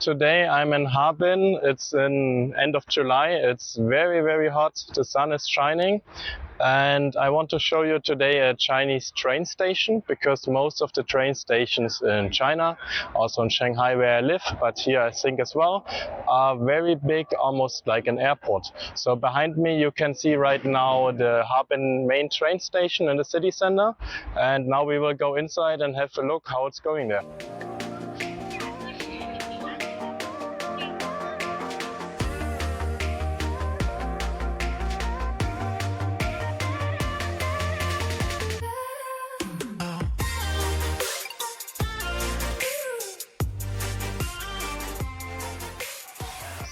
Today I'm in Harbin. It's in end of July. It's very hot. The sun is shining. And I want to show you today a Chinese train station, because most of the train stations in China, also in Shanghai where I live, but here I think as well, are very big, almost like an airport. So behind me you can see right now the Harbin main train station in the city center. And now we will go inside and have a look how it's going there.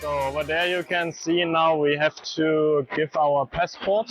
So over there you can see now we have to give our passport.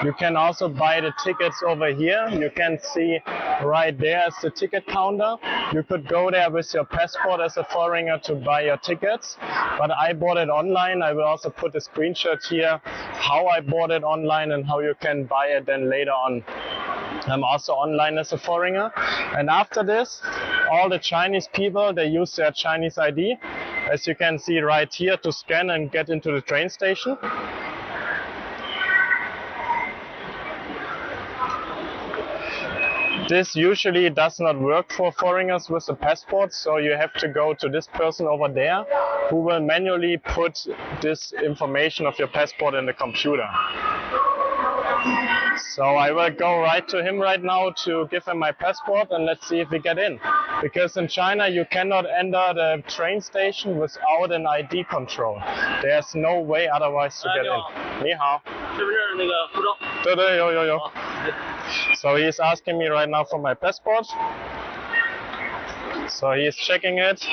You can also buy the tickets over here. You can see right there is the ticket counter. You could go there with your passport as a foreigner to buy your tickets. But I bought it online. I will also put a screenshot here how I bought it online and how you can buy it then later on. I'm also online as a foreigner. And after this, all the Chinese people, they use their Chinese ID, as you can see right here, to scan and get into the train station. This usually does not work for foreigners with a passport, so you have to go to this person over there who will manually put this information of your passport in the computer. So I will go right to him right now to give him my passport, and let's see if we get in. Because in China you cannot enter the train station without an ID control. There's no way otherwise to get in. Ni hao. So he's asking me right now for my passport. So he's checking it.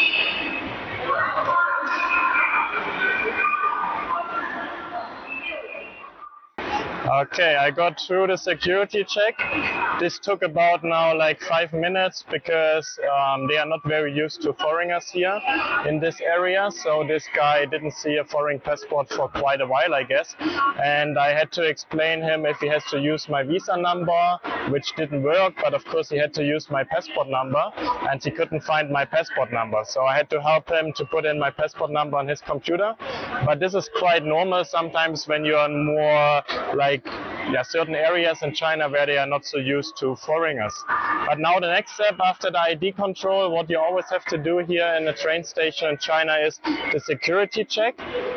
Okay, I got through the security check. This took about now like 5 minutes, because they are not very used to foreigners here in this area. So this guy didn't see a foreign passport for quite a while, I guess. And I had to explain him if he has to use my visa number, which didn't work, but of course he had to use my passport number, and he couldn't find my passport number. So I had to help him to put in my passport number on his computer. But this is quite normal sometimes when you are more like certain areas in China where they are not so used to foreigners. But now the next step after the ID control, what you always have to do here in a train station in China is the security check.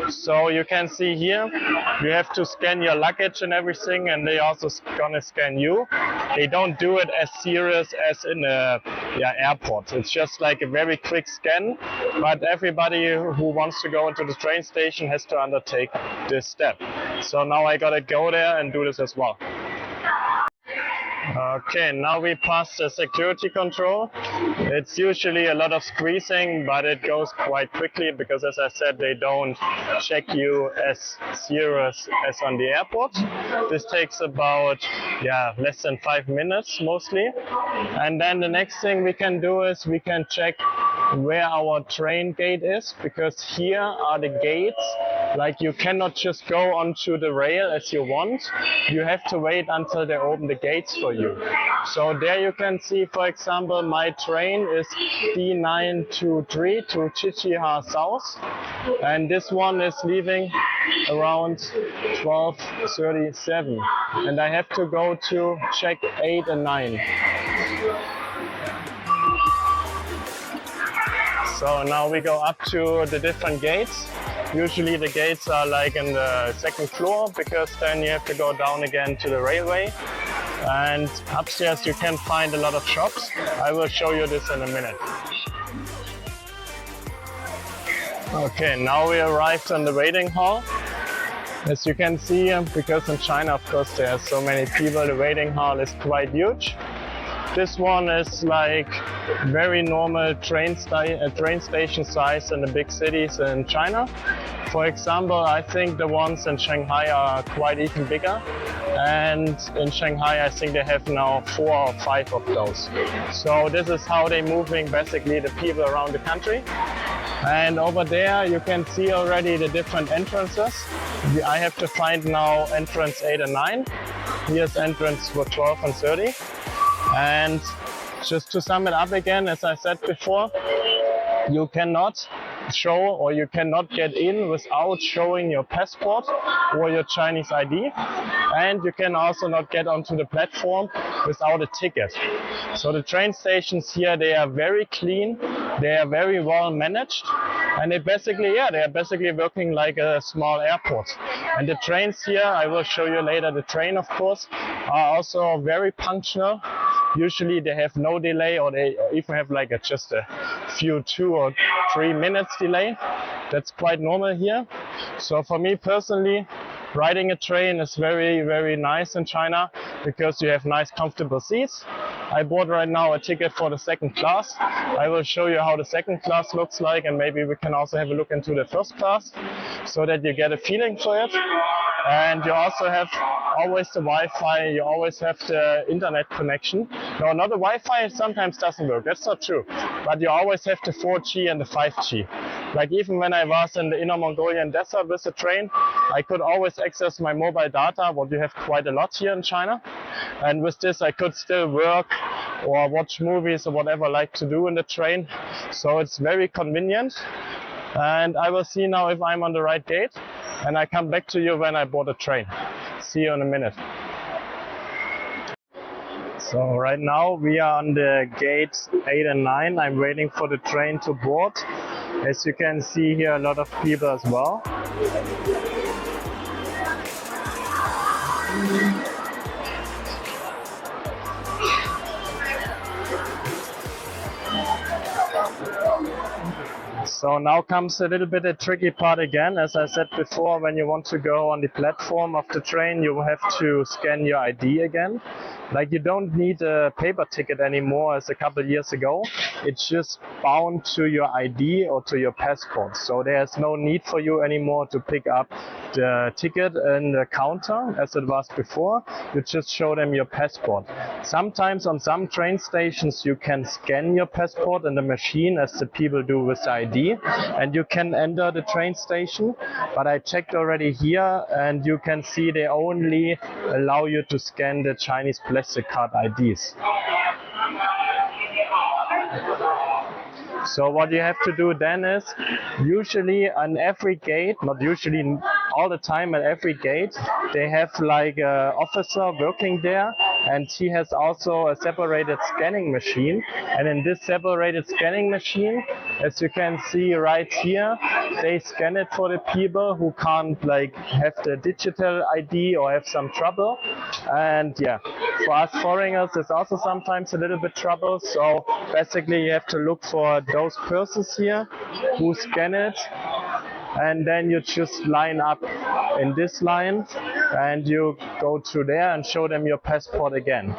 So you can see here, you have to scan your luggage and everything, and they also gonna scan you. They don't do it as serious as in a airport. It's just like a very quick scan, but everybody who wants to go into the train station has to undertake this step. So now I gotta go there and do this as well. Okay, now we pass the security control. It's usually a lot of squeezing, but it goes quite quickly because, as I said, they don't check you as serious as on the airport. This takes about less than 5 minutes mostly. And then the next thing we can do is we can check where our train gate is, because here are the gates. Like, you cannot just go onto the rail as you want. You have to wait until they open the gates for you. So there you can see, for example, my train is D923 to Qiqihar South, and this one is leaving around 12:37, and I have to go to check 8 and 9. So now we go up to the different gates. Usually the gates are like in the second floor, because then you have to go down again to the railway. And upstairs you can find a lot of shops. I will show you this in a minute. Okay, now we arrived on the waiting hall. As you can see, because in China, of course, there are so many people, the waiting hall is quite huge. This one is like very normal train station size in the big cities in China. For example, I think the ones in Shanghai are quite even bigger. And in Shanghai, I think they have now 4 or 5 of those. So this is how they're moving basically the people around the country. And over there you can see already the different entrances. I have to find now entrance 8 and 9. Here's entrance for 12 and 30. And just to sum it up again, as I said before, you cannot show, or you cannot get in without showing your passport or your Chinese ID, and you can also not get onto the platform without a ticket. So the train stations here, they are very clean, they are very well managed, and they are basically working like a small airport. And the trains here, I will show you later the train of course, are also very punctual. Usually they have no delay, or they even have like just a few 2 or 3 minutes delay. That's quite normal here. So for me personally, riding a train is very, very nice in China because you have nice comfortable seats. I bought right now a ticket for the second class. I will show you how the second class looks like, and maybe we can also have a look into the first class so that you get a feeling for it. And you also have always the Wi-Fi, you always have the internet connection. No, not the Wi-Fi sometimes doesn't work, that's not true. But you always have the 4G and the 5G. Like even when I was in the Inner Mongolian desert with the train, I could always access my mobile data, what you have quite a lot here in China. And with this I could still work or watch movies or whatever I like to do in the train. So it's very convenient. And I will see now if I'm on the right gate. And I come back to you when I board a train. See you in a minute. So right now we are on the gates 8 and 9. I'm waiting for the train to board. As you can see here, a lot of people as well. So now comes a little bit a tricky part again. As I said before, when you want to go on the platform of the train, you have to scan your ID again. Like you don't need a paper ticket anymore as a couple of years ago. It's just bound to your ID or to your passport. So there's no need for you anymore to pick up the ticket in the counter as it was before. You just show them your passport. Sometimes on some train stations you can scan your passport in the machine as the people do with the ID, and you can enter the train station. But I checked already here, and you can see they only allow you to scan the Chinese plastic card IDs. So what you have to do then is, usually on every gate, not usually all the time at every gate, they have like an officer working there, and he has also a separated scanning machine. And in this separated scanning machine, as you can see right here, they scan it for the people who can't like have the digital ID or have some trouble. And yeah, for us foreigners it's also sometimes a little bit trouble. So basically you have to look for those persons here who scan it, and then you just line up in this line and you go through there and show them your passport again.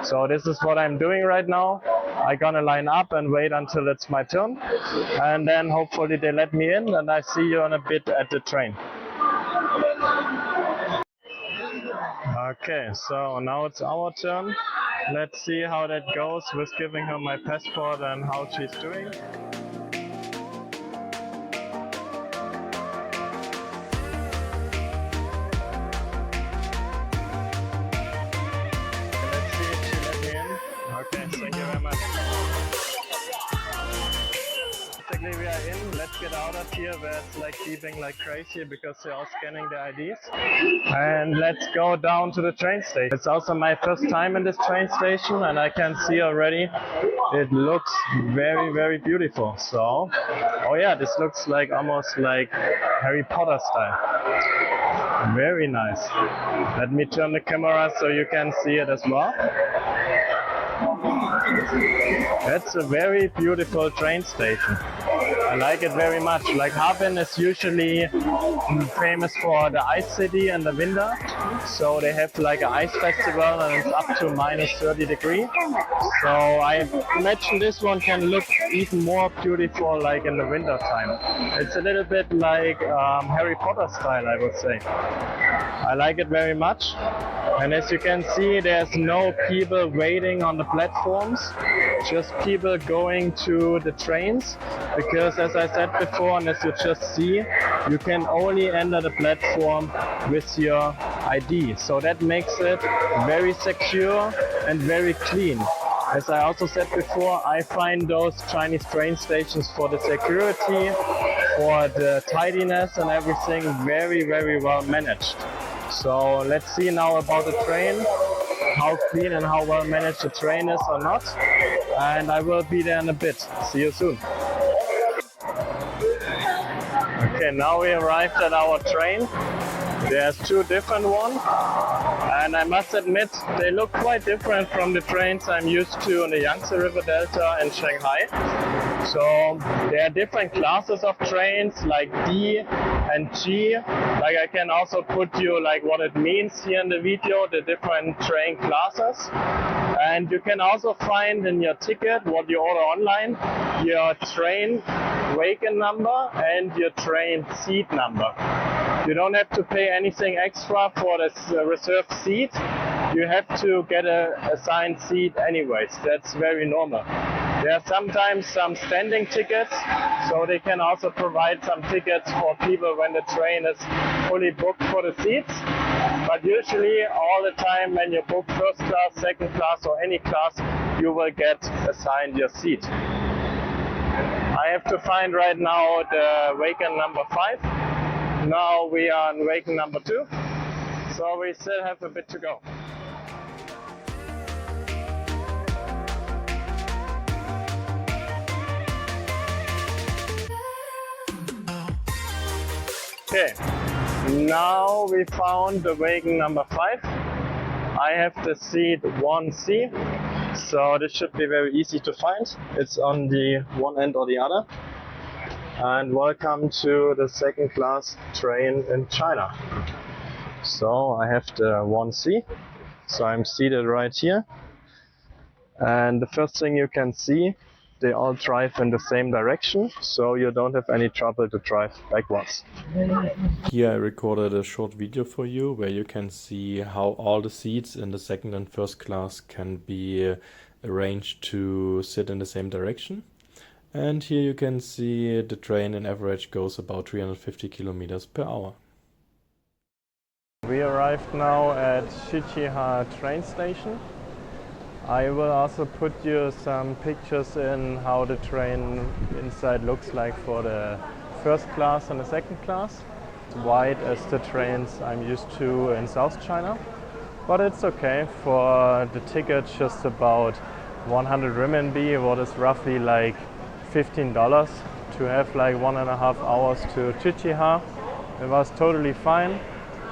So this is what I'm doing right now. I'm gonna line up and wait until it's my turn, and then hopefully they let me in, and I see you in a bit at the train. Okay, so now it's our turn. Let's see how that goes with giving her my passport and how she's doing. Let's see if she let me in. Okay, thank you very much. Basically we are in. Let's get out of here where it's like beeping like crazy because they're all scanning the IDs. And let's go down to the train station. It's also my first time in this train station, and I can see already it looks very, very beautiful. So, oh yeah, this looks like almost like Harry Potter style. Very nice. Let me turn the camera so you can see it as well. That's a very beautiful train station. I like it very much. Like Harbin is usually famous for the ice city in the winter. So they have like an ice festival, and it's up to minus 30 degrees. So I imagine this one can look even more beautiful like in the winter time. It's a little bit like Harry Potter style, I would say. I like it very much. And as you can see, there's no people waiting on the platforms, just people going to the trains, because as I said before, and as you just see, you can only enter the platform with your ID. So that makes it very secure and very clean. As I also said before, I find those Chinese train stations for the security for the tidiness and everything, very, very well managed. So let's see now about the train, how clean and how well managed the train is or not. And I will be there in a bit. See you soon. Okay, now we arrived at our train. There's two different ones, and I must admit they look quite different from the trains I'm used to in the Yangtze River Delta and Shanghai. So there are different classes of trains like D and G. Like I can also put you like what it means here in the video, the different train classes. And you can also find in your ticket, what you order online, your train wagon number and your train seat number. You don't have to pay anything extra for this reserved seat. You have to get an assigned seat anyways. That's very normal. There are sometimes some standing tickets, so they can also provide some tickets for people when the train is fully booked for the seats. But usually all the time when you book first class, second class or any class, you will get assigned your seat. I have to find right now the wagon number 5. Now we are on wagon number 2, so we still have a bit to go. Okay, now we found the wagon number 5. I have the seat 1C, so this should be very easy to find. It's on the one end or the other. And welcome to the second class train in China. So I have the 1C, so I'm seated right here. And the first thing you can see, they all drive in the same direction, so you don't have any trouble to drive backwards. Here I recorded a short video for you where you can see how all the seats in the second and first class can be arranged to sit in the same direction. And here you can see the train in average goes about 350 kilometers per hour. We arrived now at Qiqihar train station. I will also put you some pictures in how the train inside looks like for the first class and the second class. It's wide as the trains I'm used to in South China, but it's okay. For the ticket, just about 100 renminbi, what is roughly like $15 to have like 1.5 hours to Qiqihar. It was totally fine,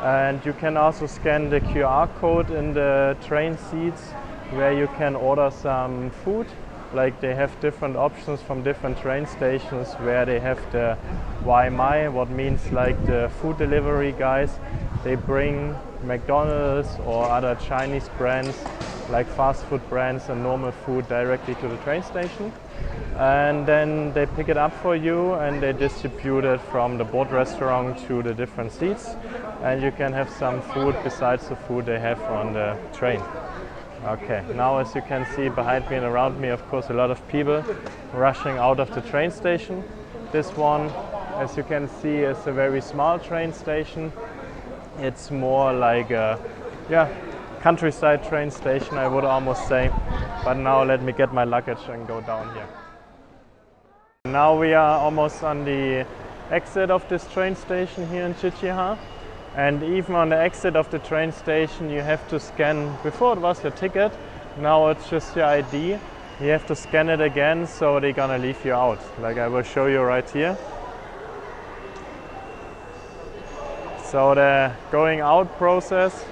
and you can also scan the QR code in the train seats where you can order some food. Like they have different options from different train stations where they have the YMI, what means like the food delivery guys. They bring McDonald's or other Chinese brands like fast food brands and normal food directly to the train station. And then they pick it up for you and they distribute it from the board restaurant to the different seats. And you can have some food besides the food they have on the train. Okay, now as you can see behind me and around me, of course, a lot of people rushing out of the train station. This one, as you can see, is a very small train station. It's more like a countryside train station, I would almost say. But now let me get my luggage and go down here. Now we are almost on the exit of this train station here in Qiqihar. And even on the exit of the train station you have to scan, before it was your ticket, now it's just your ID. You have to scan it again, so they're gonna leave you out. Like I will show you right here. So the going out process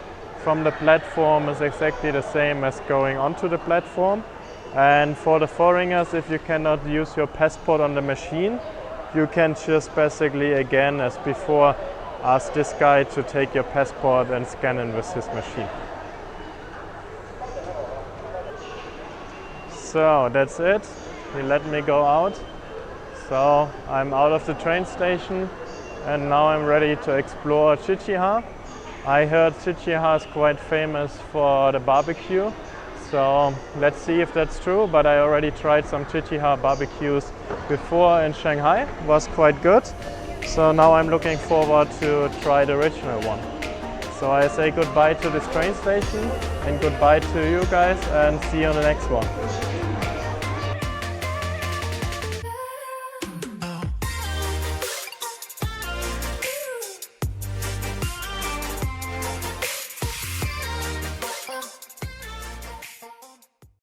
from the platform is exactly the same as going onto the platform. And for the foreigners, if you cannot use your passport on the machine, you can just basically, again as before, ask this guy to take your passport and scan it with his machine. So that's it. He let me go out. So I'm out of the train station and now I'm ready to explore Qiqihar. I heard Qiqihar is quite famous for the barbecue. So let's see if that's true, but I already tried some Qiqihar barbecues before in Shanghai. It was quite good. So now I'm looking forward to try the original one. So I say goodbye to this train station and goodbye to you guys and see you on the next one.